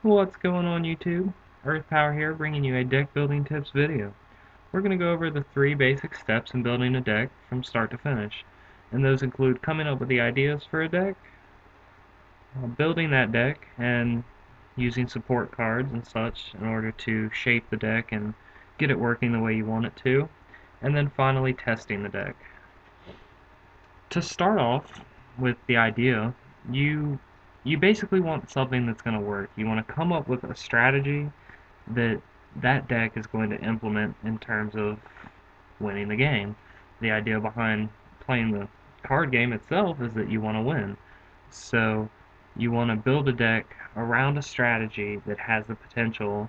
What's going on YouTube? Earth Power here, bringing you a deck building tips video. We're going to go over the 3 basic steps in building a deck from start to finish. And those include coming up with the ideas for a deck, building that deck, and using support cards and such in order to shape the deck and get it working the way you want it to, and then finally testing the deck. To start off with the idea, you basically want something that's going to work. You want to come up with a strategy that deck is going to implement in terms of winning the game. The idea behind playing the card game itself is that you want to win. So you want to build a deck around a strategy that has the potential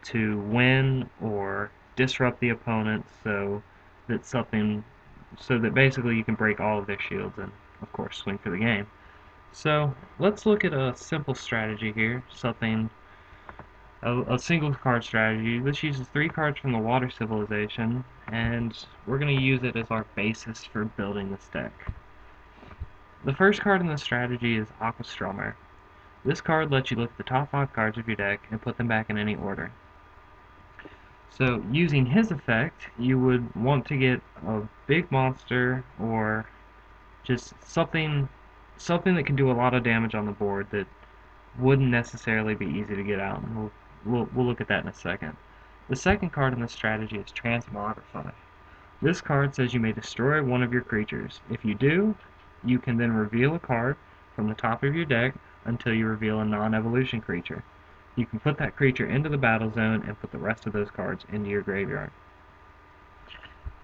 to win or disrupt the opponent so that basically you can break all of their shields and of course swing for the game. So let's look at a simple strategy here, a single card strategy. This uses 3 cards from the Water Civilization, and we're going to use it as our basis for building this deck. The first card in the strategy is Aqua Stromer. This card lets you look at the top 5 cards of your deck and put them back in any order. So using his effect, you would want to get a big monster or just something that can do a lot of damage on the board that wouldn't necessarily be easy to get out. And we'll look at that in a second. The second card in this strategy is Transmogrify. This card says you may destroy one of your creatures. If you do, you can then reveal a card from the top of your deck until you reveal a non-evolution creature. You can put that creature into the battle zone and put the rest of those cards into your graveyard.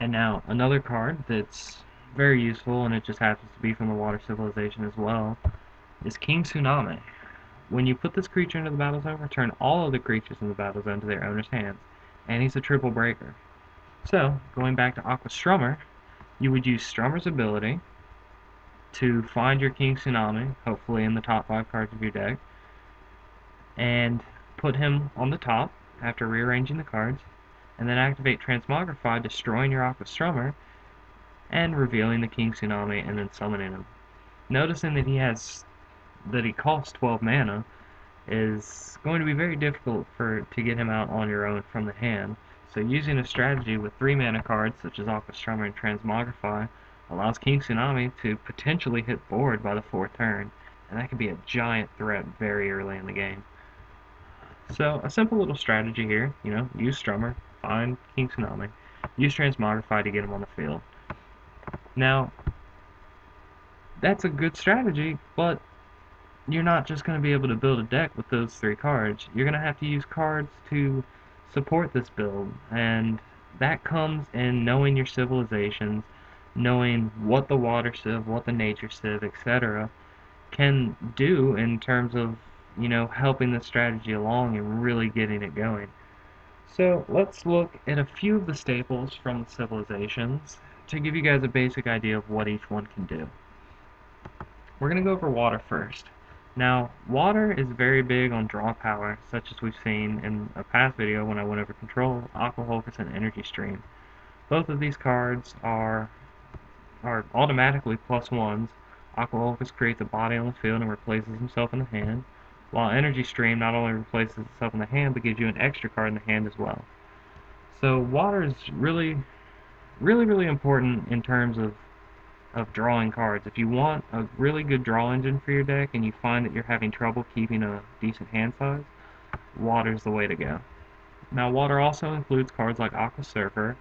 And now, another card that's very useful, and it just happens to be from the Water Civilization as well, is King Tsunami. When you put this creature into the battle zone, return all of the creatures in the battle zone to their owner's hands, and he's a triple breaker. So, going back to Aqua Stromer, you would use Stromer's ability to find your King Tsunami, hopefully in the top 5 cards of your deck, and put him on the top after rearranging the cards, and then activate Transmogrify, destroying your Aqua Stromer, and revealing the King Tsunami and then summoning him. Noticing that he costs 12 mana is going to be very difficult to get him out on your own from the hand. So using a strategy with 3 mana cards such as Aqua Stromer and Transmogrify allows King Tsunami to potentially hit board by the 4th turn, and that can be a giant threat very early in the game. So a simple little strategy here, use Stromer, find King Tsunami, use Transmogrify to get him on the field. Now, that's a good strategy, but you're not just going to be able to build a deck with those 3 cards. You're going to have to use cards to support this build, and that comes in knowing your civilizations, knowing what the Water Civ, what the Nature Civ, etc. can do in terms of, helping the strategy along and really getting it going. So let's look at a few of the staples from the civilizations to give you guys a basic idea of what each one can do. We're going to go over water first. Now, water is very big on draw power, such as we've seen in a past video when I went over control, Aqua Hulkus, and Energy Stream. Both of these cards are automatically +1s. Aqua Hulkus creates a body on the field and replaces himself in the hand, while Energy Stream not only replaces itself in the hand, but gives you an extra card in the hand as well. So water is really important in terms of drawing cards. If you want a really good draw engine for your deck and you find that you're having trouble keeping a decent hand size, water's the way to go. Now, water also includes cards like Aqua Surfer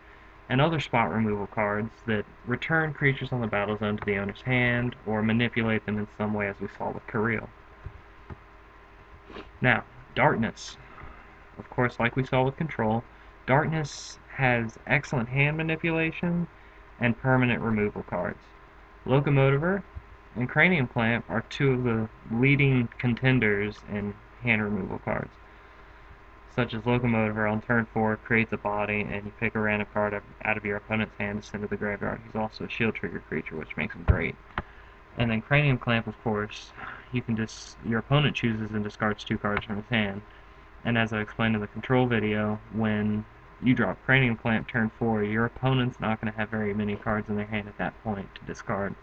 and other spot removal cards that return creatures on the battle zone to the owner's hand or manipulate them in some way, as we saw with Kirill. Now, Darkness. Of course, like we saw with Control, Darkness has excellent hand manipulation and permanent removal cards. Locomotiver and Cranium Clamp are 2 of the leading contenders in hand removal cards. Such as Locomotiver on turn 4 creates a body and you pick a random card out of your opponent's hand to send to the graveyard. He's also a shield trigger creature, which makes him great. And then Cranium Clamp, of course, your opponent chooses and discards 2 cards from his hand. And as I explained in the control video, when you drop Cranium Clamp turn 4, your opponent's not going to have very many cards in their hand at that point to discard.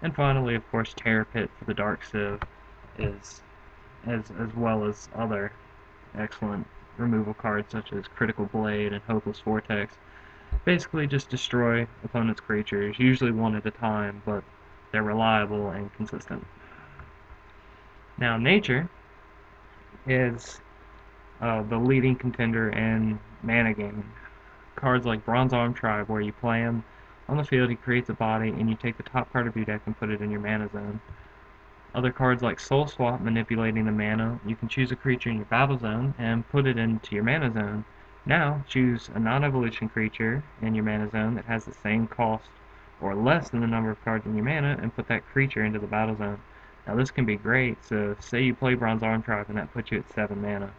And finally, of course, Terror Pit for the Dark Civ is as well as other excellent removal cards such as Critical Blade and Hopeless Vortex. Basically just destroy opponent's creatures, usually one at a time, but they're reliable and consistent. Now, Nature is the leading contender in mana gaming. Cards like Bronze Arm Tribe, where you play him on the field, he creates a body, and you take the top card of your deck and put it in your mana zone. Other cards like Soul Swap, manipulating the mana, you can choose a creature in your battle zone and put it into your mana zone. Now, choose a non-evolution creature in your mana zone that has the same cost or less than the number of cards in your mana and put that creature into the battle zone. Now this can be great, so say you play Bronze Arm Tribe and that puts you at 7 mana.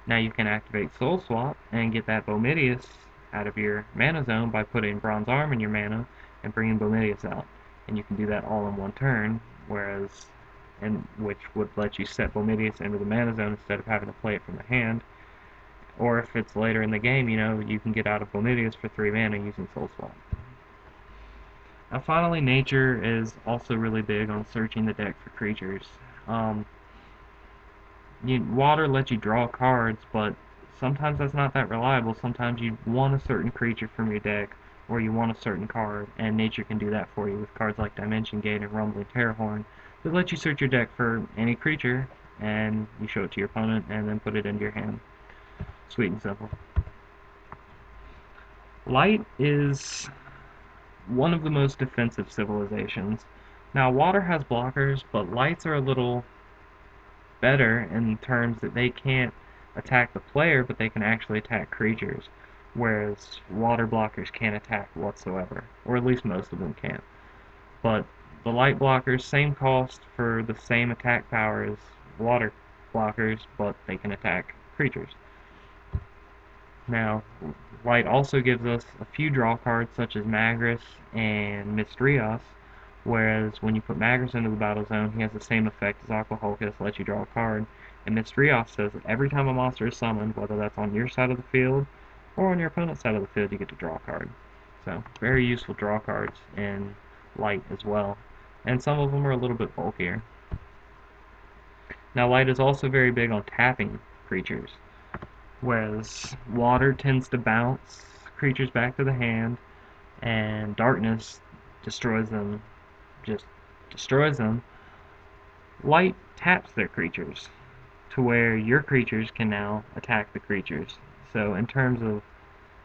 Now you can activate Soul Swap and get that Bomidius out of your mana zone by putting Bronze Arm in your mana and bringing Bomidius out. And you can do that all in one turn, which would let you set Bomidius into the mana zone instead of having to play it from the hand. Or if it's later in the game, you can get out of Bomidius for 3 mana using Soul Swap. Now finally, Nature is also really big on searching the deck for creatures. Water lets you draw cards, but sometimes that's not that reliable. Sometimes you want a certain creature from your deck, or you want a certain card, and Nature can do that for you with cards like Dimension Gate and Rumbling Terrorhorn that let you search your deck for any creature, and you show it to your opponent, and then put it into your hand. Sweet and simple. Light is one of the most defensive civilizations. Now, water has blockers, but lights are a little better in terms that they can't attack the player, but they can actually attack creatures, whereas water blockers can't attack whatsoever, or at least most of them can't. But the light blockers, same cost for the same attack power as water blockers, but they can attack creatures. Now, light also gives us a few draw cards such as Magris and Mistrios, whereas when you put Magris into the battle zone, he has the same effect as Aqua Hulkus, lets you draw a card, and Mistrios says that every time a monster is summoned, whether that's on your side of the field or on your opponent's side of the field, you get to draw a card. So, very useful draw cards in light as well, and some of them are a little bit bulkier. Now, light is also very big on tapping creatures, whereas water tends to bounce creatures back to the hand, and darkness destroys them, just destroys them. Light taps their creatures to where your creatures can now attack the creatures. So in terms of,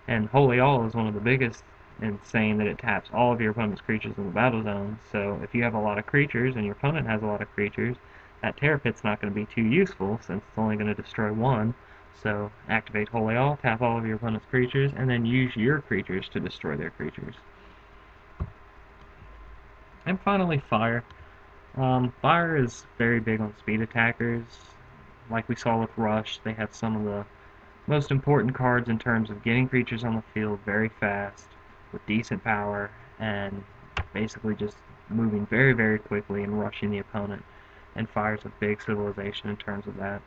and Holy All is one of the biggest in saying that it taps all of your opponent's creatures in the battle zone. So if you have a lot of creatures and your opponent has a lot of creatures, that Terror Pit's not going to be too useful since it's only going to destroy one. So activate Holy All, tap all of your opponent's creatures, and then use your creatures to destroy their creatures. And finally, Fire. Fire is very big on speed attackers. Like we saw with Rush, they have some of the most important cards in terms of getting creatures on the field very fast, with decent power, and basically just moving very, very quickly and rushing the opponent. And Fire's a big civilization in terms of that,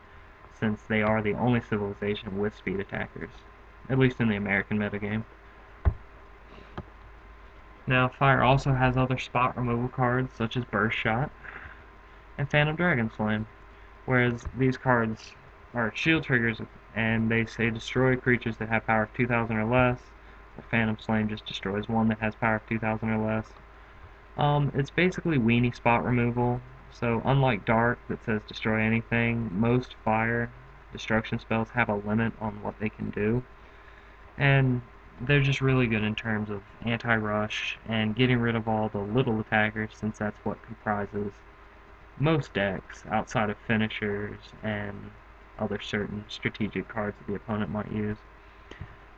since they are the only civilization with speed attackers, at least in the American metagame. Now, Fire also has other spot removal cards, such as Burst Shot and Phantom Dragon Flame, whereas these cards are shield triggers, and they say destroy creatures that have power of 2,000 or less, or Phantom Flame just destroys one that has power of 2,000 or less. It's basically weenie spot removal, so unlike Dark that says destroy anything, most Fire destruction spells have a limit on what they can do, and they're just really good in terms of anti-rush and getting rid of all the little attackers, since that's what comprises most decks outside of finishers and other certain strategic cards that the opponent might use.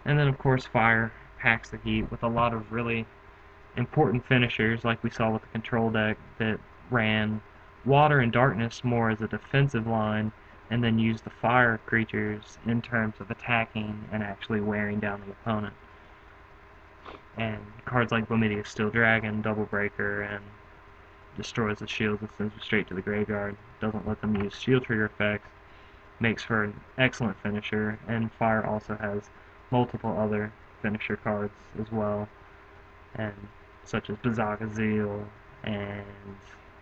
And then of course Fire packs the heat with a lot of really important finishers, like we saw with the control deck that ran Water and Darkness more as a defensive line, and then used the Fire creatures in terms of attacking and actually wearing down the opponent. And cards like Bomidius Steel Dragon, Double Breaker, and destroys the shields and sends them straight to the graveyard, doesn't let them use shield trigger effects, makes for an excellent finisher, and Fire also has multiple other finisher cards as well, and such as Bazaga Zeal and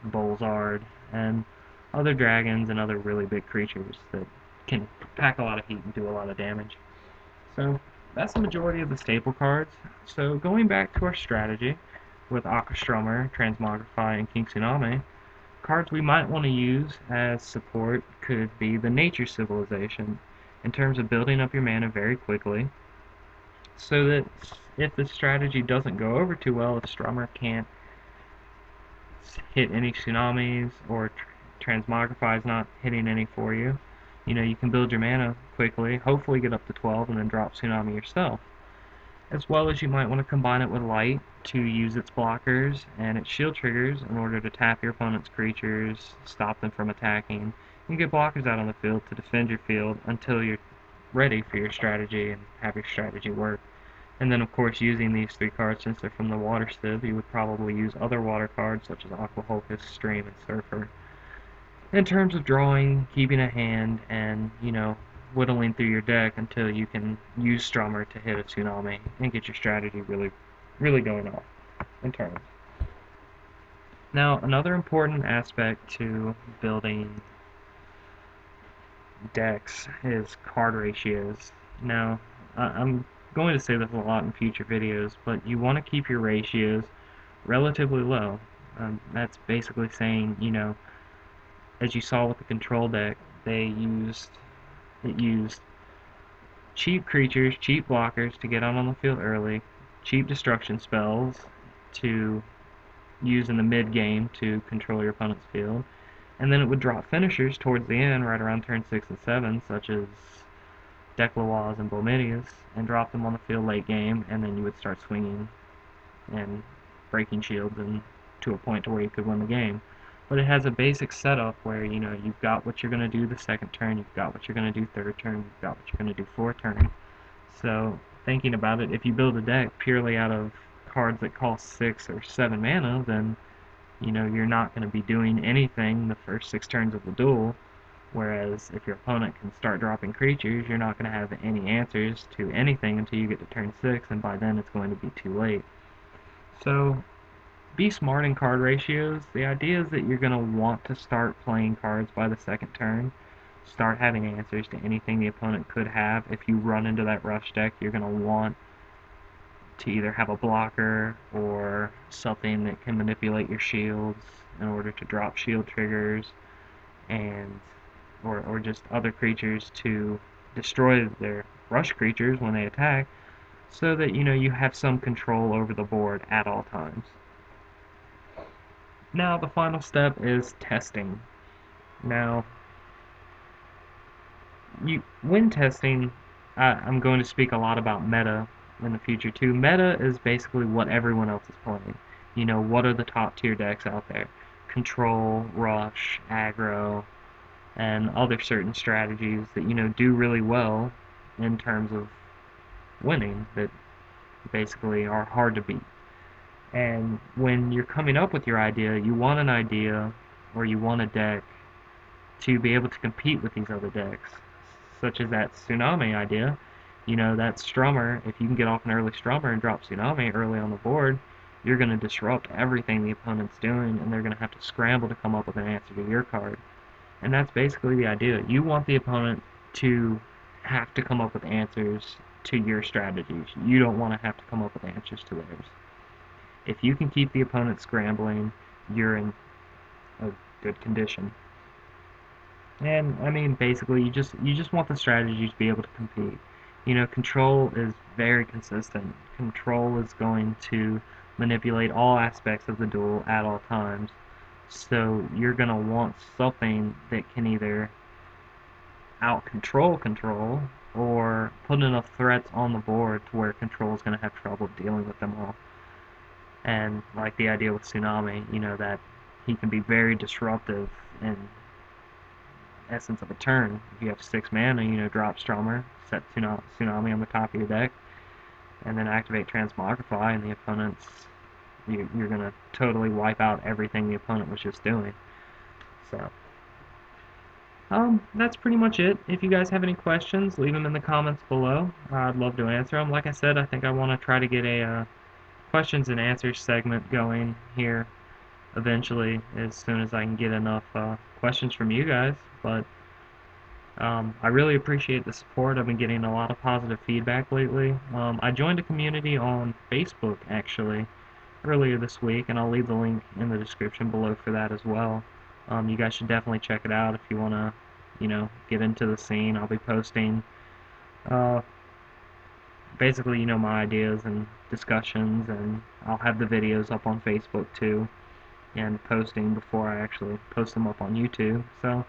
Bolzard, and other dragons and other really big creatures that can pack a lot of heat and do a lot of damage. So that's the majority of the staple cards. So going back to our strategy with Aqua Stromer, Transmogrify, and King Tsunami, cards we might want to use as support could be the Nature Civilization, in terms of building up your mana very quickly, so that if the strategy doesn't go over too well, if Stromer can't hit any tsunamis or Transmogrify is not hitting any for you, you can build your mana quickly, hopefully get up to 12, and then drop Tsunami yourself. As well as you might want to combine it with Light to use its blockers and its shield triggers in order to tap your opponent's creatures, stop them from attacking, and get blockers out on the field to defend your field until you're ready for your strategy and have your strategy work. And then, of course, using these three cards, since they're from the Water Civ, you would probably use other water cards such as Aqua Hulkus, Stream, and Surfer. In terms of drawing, keeping a hand, and, whittling through your deck until you can use Stromer to hit a Tsunami and get your strategy really, really going off in turns. Now, another important aspect to building decks is card ratios. Now, I'm going to say this a lot in future videos, but you want to keep your ratios relatively low. That's basically saying, as you saw with the control deck, it used cheap creatures, cheap blockers to get out on the field early, cheap destruction spells to use in the mid game to control your opponent's field, and then it would drop finishers towards the end, right around turn 6 and 7, such as Declawaz and Bomedius, and drop them on the field late game, and then you would start swinging and breaking shields and to a point to where you could win the game. But it has a basic setup where, you've got what you're going to do the second turn, you've got what you're going to do third turn, you've got what you're going to do fourth turn. So, thinking about it, if you build a deck purely out of cards that cost 6 or 7 mana, then, you're not going to be doing anything the first 6 turns of the duel. Whereas if your opponent can start dropping creatures, you're not going to have any answers to anything until you get to turn 6, and by then it's going to be too late. So, be smart in card ratios. The idea is that you're going to want to start playing cards by the second turn. Start having answers to anything the opponent could have. If you run into that rush deck, you're going to want to either have a blocker or something that can manipulate your shields in order to drop shield triggers, and or just other creatures to destroy their rush creatures when they attack, so that you have some control over the board at all times. Now the final step is testing. Now, when testing, I'm going to speak a lot about meta in the future too. Meta is basically what everyone else is playing. What are the top tier decks out there? Control, Rush, Aggro, and other certain strategies that do really well in terms of winning, that basically are hard to beat. And when you're coming up with your idea, you want an idea or you want a deck to be able to compete with these other decks, such as that Tsunami idea. That Stromer, if you can get off an early Stromer and drop Tsunami early on the board, you're going to disrupt everything the opponent's doing, and they're going to have to scramble to come up with an answer to your card. And that's basically the idea. You want the opponent to have to come up with answers to your strategies. You don't want to have to come up with answers to theirs. If you can keep the opponent scrambling, you're in a good condition. And I mean, basically, you just want the strategy to be able to compete. Control is very consistent. Control is going to manipulate all aspects of the duel at all times. So you're going to want something that can either out-control Control, or put enough threats on the board to where Control is going to have trouble dealing with them all. And like the idea with Tsunami, that he can be very disruptive in essence of a turn. If you have 6 mana, drop Stromer, set Tsunami on the top of your deck, and then activate Transmogrify, and the opponent's you're going to totally wipe out everything the opponent was just doing. So, that's pretty much it. If you guys have any questions, leave them in the comments below. I'd love to answer them. Like I said, I think I want to try to get a questions and answers segment going here eventually as soon as I can get enough questions from you guys. But I really appreciate the support. I've been getting a lot of positive feedback lately. I joined a community on Facebook actually earlier this week, and I'll leave the link in the description below for that as well. You guys should definitely check it out if you want to, get into the scene. I'll be posting uh, basically, my ideas and discussions, and I'll have the videos up on Facebook too, and posting before I actually post them up on YouTube. So,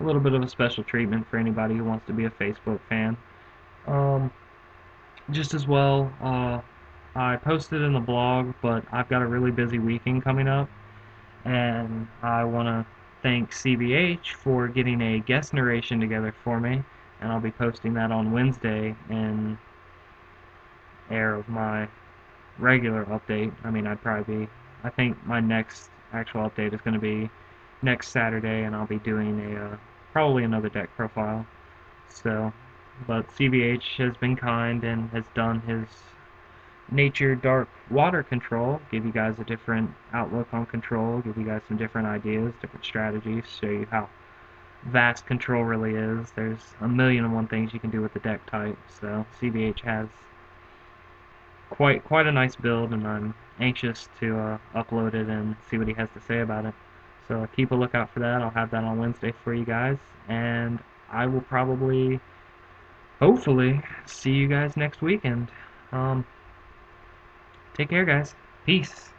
a little bit of a special treatment for anybody who wants to be a Facebook fan. Um, just as well, I posted in the blog, but I've got a really busy weekend coming up, and I want to thank CBH for getting a guest narration together for me, and I'll be posting that on Wednesday in air of my regular update. I mean, I think my next actual update is going to be next Saturday, and I'll be doing probably another deck profile. So, but CBH has been kind and has done his nature dark water control, give you guys a different outlook on control, give you guys some different ideas, different strategies, show you how vast control really is. There's a million and one things you can do with the deck type. So CBH has quite a nice build, and I'm anxious to upload it and see what he has to say about it. So keep a lookout for that. I'll have that on Wednesday for you guys, and I will probably, hopefully, see you guys next weekend. Um, Take care, guys. Peace.